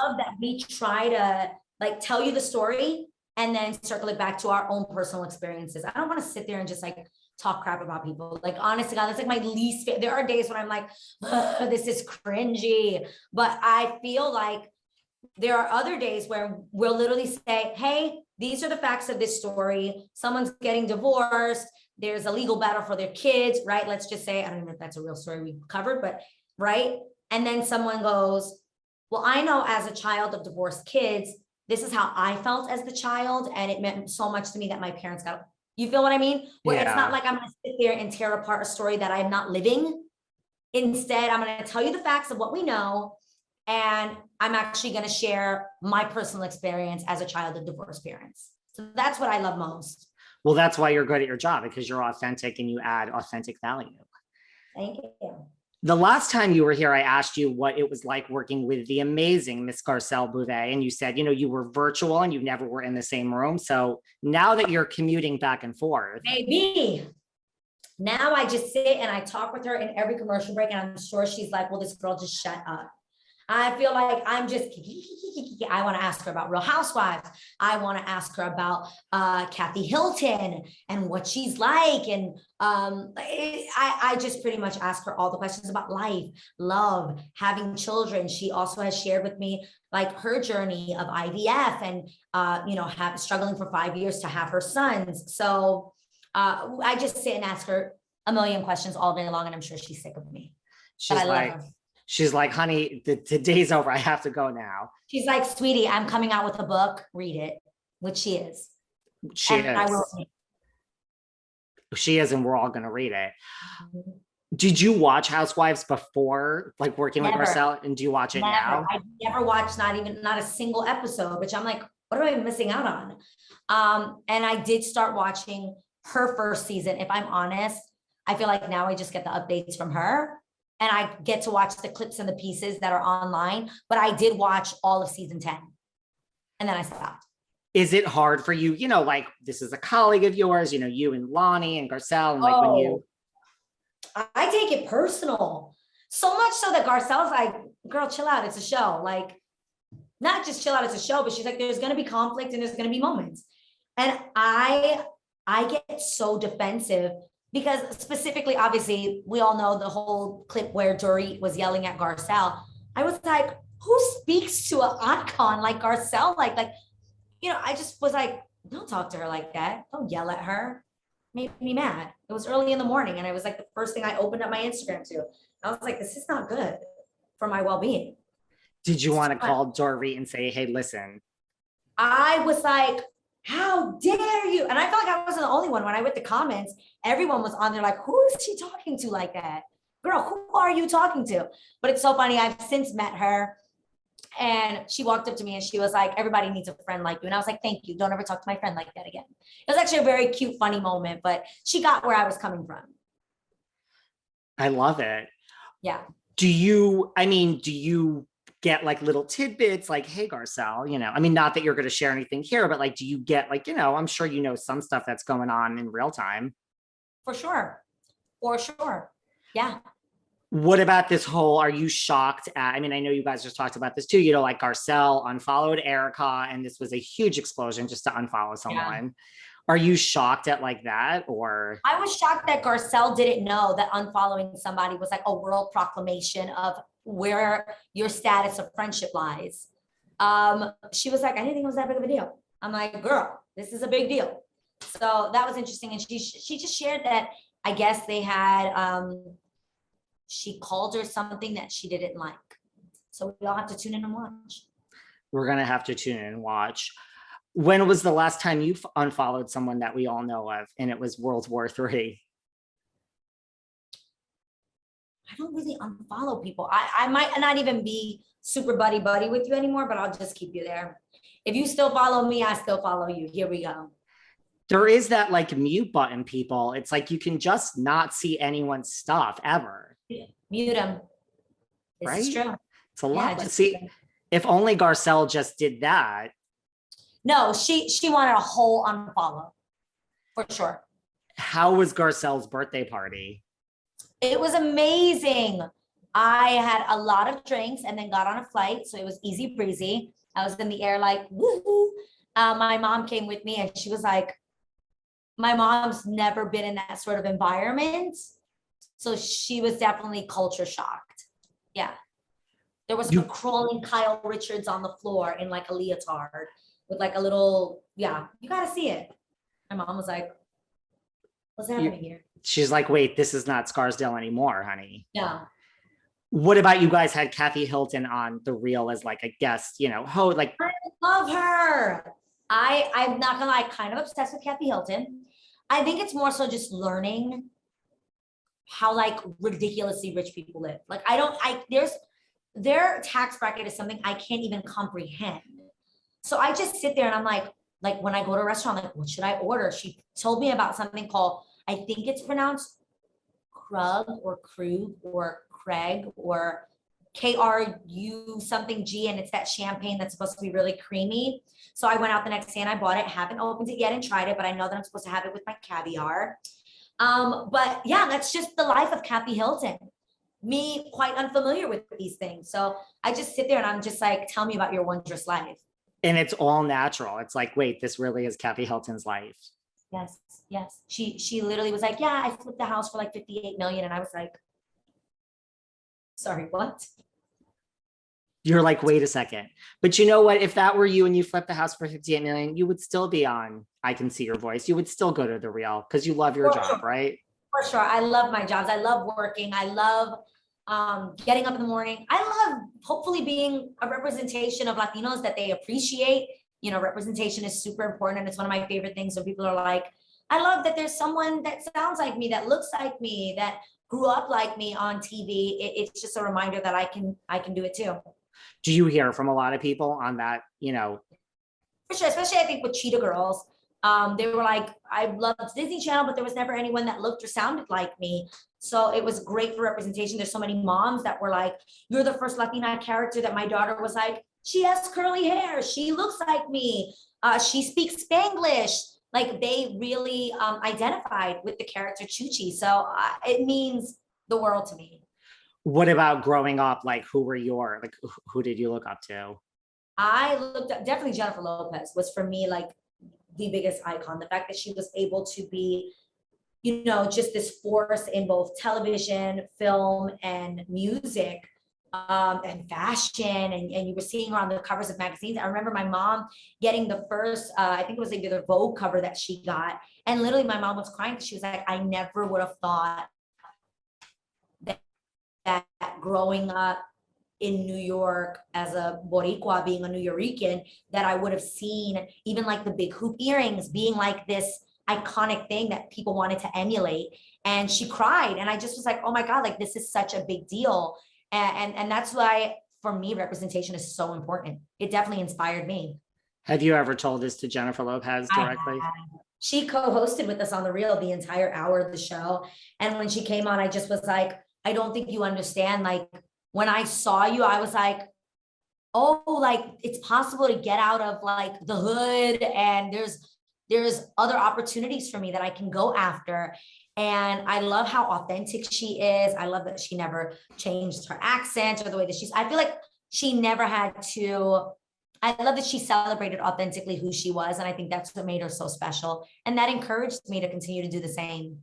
love that we try to like tell you the story and then circle it back to our own personal experiences. I don't want to sit there and just like talk crap about people. Like, honest to God, that's like my least favorite. There are days when I'm like, this is cringy, but I feel like there are other days where we'll literally say, hey, these are the facts of this story. Someone's getting divorced. There's a legal battle for their kids, right? Let's just say, I don't know if that's a real story we covered, but right. And then someone goes, well, I know as a child of divorced kids, this is how I felt as the child. And it meant so much to me that my parents got, you feel what I mean? Where it's not like I'm going to sit there and tear apart a story that I'm not living. Instead, I'm going to tell you the facts of what we know. And I'm actually going to share my personal experience as a child of divorced parents. So that's what I love most. Well, that's why you're good at your job, because you're authentic and you add authentic value. Thank you. The last time you were here, I asked you what it was like working with the amazing Miss Garcelle Beauvais. And you said, you know, you were virtual and you never were in the same room. So now that you're commuting back and forth. Maybe. Now I just sit and I talk with her in every commercial break. And I'm sure she's like, well, this girl just shut up. I feel like I'm just, I want to ask her about Real Housewives. I want to ask her about Kathy Hilton and what she's like. And I just pretty much ask her all the questions about life, love, having children. She also has shared with me like her journey of IVF and, you know, struggling for 5 years to have her sons. So I just sit and ask her a million questions all day long. And I'm sure she's sick of me. She's like, honey, the day's over. I have to go now. She's like, sweetie, I'm coming out with a book. Read it, which she is. She is, and we're all going to read it. Mm-hmm. Did you watch Housewives before, like working with Garcelle? And do you watch it now? I never watched not a single episode, which I'm like, what am I missing out on? And I did start watching her first season. If I'm honest, I feel like now I just get the updates from her. And I get to watch the clips and the pieces that are online, but I did watch all of season 10 and then I stopped. Is it hard for you? You know, like this is a colleague of yours, you know, you and Lonnie and Garcelle, and like when you. I take it personal. So much so that Garcelle's like, girl, chill out. It's a show. Like, not just chill out, it's a show, but she's like, there's going to be conflict and there's going to be moments. And I get so defensive. Because specifically, obviously, we all know the whole clip where Dorit was yelling at Garcelle. I was like, who speaks to an icon like Garcelle? Like, you know, I just was like, don't talk to her like that. Don't yell at her. Made me mad. It was early in the morning. And it was like the first thing I opened up my Instagram to. I was like, this is not good for my well-being. Did you want to call Dorit and say, hey, listen? I was like, how dare you? And I felt like I wasn't the only one. When I read the comments, everyone was on there like, who is she talking to like that? Girl, who are you talking to? But it's so funny. I've since met her and she walked up to me and she was like, everybody needs a friend like you. And I was like, thank you. Don't ever talk to my friend like that again. It was actually a very cute, funny moment, but she got where I was coming from. I love it. Yeah. Do you get like little tidbits like, hey, Garcelle, you know, I mean, not that you're going to share anything here, but like, do you get like, you know, I'm sure you know some stuff that's going on in real time. For sure. Yeah. What about this whole, are you shocked at, I mean, I know you guys just talked about this too, you know, like Garcelle unfollowed Erica and this was a huge explosion just to unfollow someone. Yeah. Are you shocked at like that or? I was shocked that Garcelle didn't know that unfollowing somebody was like a world proclamation of where your status of friendship lies. She was like, I didn't think it was that big of a deal. I'm like, girl, this is a big deal. So that was interesting. And she just shared that I guess they had, she called her something that she didn't like. So we all have to tune in and watch. We're going to have to tune in and watch. When was the last time you unfollowed someone that we all know of and it was World War III? I don't really unfollow people. I might not even be super buddy with you anymore, but I'll just keep you there. If you still follow me, I still follow you. Here we go. There is that like mute button, people. It's like you can just not see anyone's stuff ever. Yeah. Mute them. This right? Is true. It's a lot. Yeah, see, if only Garcelle just did that. No, she wanted a whole unfollow for sure. How was Garcelle's birthday party? It was amazing. I had a lot of drinks and then got on a flight. So it was easy breezy. I was in the air like, woohoo. My mom came with me and she was like, my mom's never been in that sort of environment. So she was definitely culture shocked. Yeah. There was a crawling Kyle Richards on the floor in like a leotard with like a little, yeah, you got to see it. My mom was like, what's happening here? She's like, wait, this is not Scarsdale anymore, honey. Yeah. What about you guys had Kathy Hilton on The Real as like a guest, you know, like. I love her. I'm not gonna lie, kind of obsessed with Kathy Hilton. I think it's more so just learning how like ridiculously rich people live. Like their tax bracket is something I can't even comprehend. So I just sit there and I'm like when I go to a restaurant, like, what should I order? She told me about something called, I think it's pronounced Krug or Krug or Craig or KRU something G, and it's that champagne that's supposed to be really creamy. So I went out the next day and I bought it. Haven't opened it yet and tried it, but I know that I'm supposed to have it with my caviar. But yeah, that's just the life of Kathy Hilton. Me, quite unfamiliar with these things. So I just sit there and I'm just like, tell me about your wondrous life. And it's all natural. It's like, wait, this really is Kathy Hilton's life. Yes, yes. She literally was like, yeah, I flipped the house for like 58 million. And I was like, sorry, what? You're like, wait a second. But you know what? If that were you and you flipped the house for 58 million, you would still be on I Can See Your Voice. You would still go to The Real because you love your job, right? For sure. I love my jobs. I love working. I love getting up in the morning. I love hopefully being a representation of Latinos that they appreciate. You know, representation is super important. And it's one of my favorite things when people are like, I love that there's someone that sounds like me, that looks like me, that grew up like me on TV. It's just a reminder that I can do it too. Do you hear from a lot of people on that, you know? For sure, especially I think with Cheetah Girls. They were like, I loved Disney Channel, but there was never anyone that looked or sounded like me. So it was great for representation. There's so many moms that were like, you're the first Latina character that my daughter was like, she has curly hair. She looks like me. She speaks Spanglish. Like they really identified with the character Chuchi. So it means the world to me. What about growing up? Like, who did you look up to? I looked up, definitely Jennifer Lopez was for me like the biggest icon. The fact that she was able to be, you know, just this force in both television, film, and music, and fashion, and you were seeing her on the covers of magazines. I remember my mom getting the first, I think it was either the Vogue cover that she got, and literally my mom was crying because she was like, I never would have thought that growing up in New York as a Boricua, being a New Yorican, that I would have seen even like the big hoop earrings being like this iconic thing that people wanted to emulate. And she cried. And I just was like, oh my God, like this is such a big deal. And that's why for me, representation is so important. It definitely inspired me. Have you ever told this to Jennifer Lopez directly? She co-hosted with us on The Real the entire hour of the show. And when she came on, I just was like, I don't think you understand. Like when I saw you, I was like, oh, like it's possible to get out of like the hood, and there's other opportunities for me that I can go after. And I love how authentic she is. I love that she never changed her accent or the way that I feel like she never had to. I love that she celebrated authentically who she was. And I think that's what made her so special. And that encouraged me to continue to do the same.